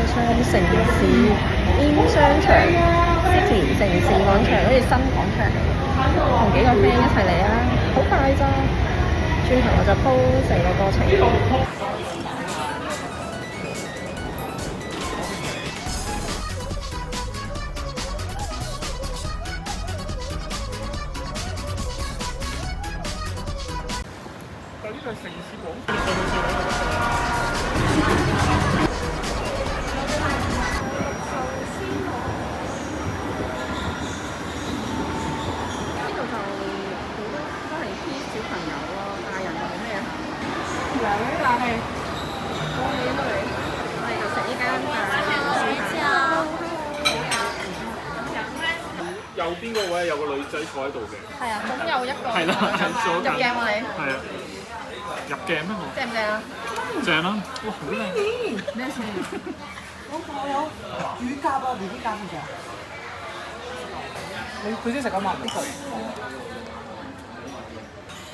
上城市 in 商場 City 城市廣場，好似新廣場嚟，同幾個 friend 一齊嚟啊！好快咋，轉頭我就 po 成個過程。呢個城市廣場。呢度就好多都係啲小朋友咯，大人就冇咩行。兩位大氣，我哋都嚟，我哋就食呢間右邊嗰位有個女仔坐喺度嘅。係啊，總有一個。係啦，係入鏡喎你。係啊，入鏡咩我？正唔正啊？正啦，哇好靚！咩事？我有乳鴿啊，BB 鴿嘅。佢先食緊嘛？呢個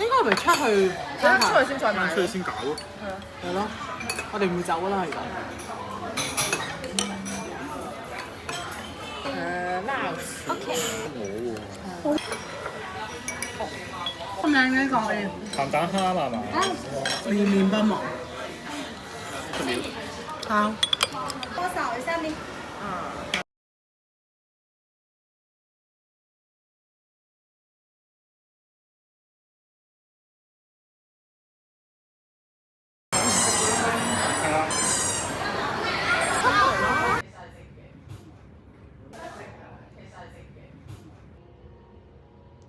應該係咪出去？出去先再買。出去先搞咯。係咯，我哋唔會走㗎啦，而家。OK。咁靚嘅呢個係鹹蛋蝦係嘛？綿綿不忘。好。多少下面？係啊。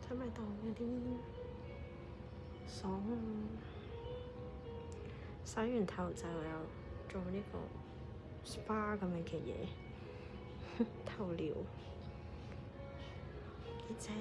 睇咪當有啲爽啊！洗完頭就有做呢個 SPA 咁樣嘅嘢，頭療幾正。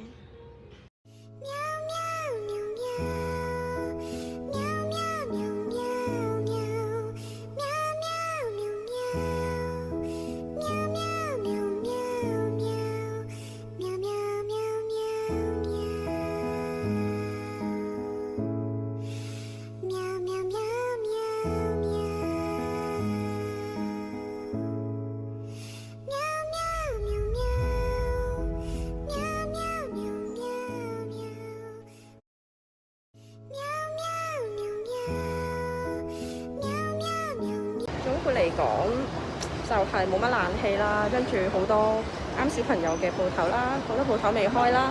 總括嚟講，就係冇乜冷氣啦，跟住好多啱小朋友嘅鋪頭啦，好多鋪頭未開啦，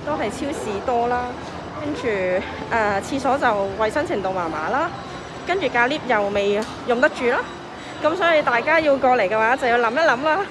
都係超市多啦，跟住廁所就衞生程度麻麻啦，跟住架 lift 又未用得住啦，咁所以大家要過嚟嘅話就要諗一諗啦。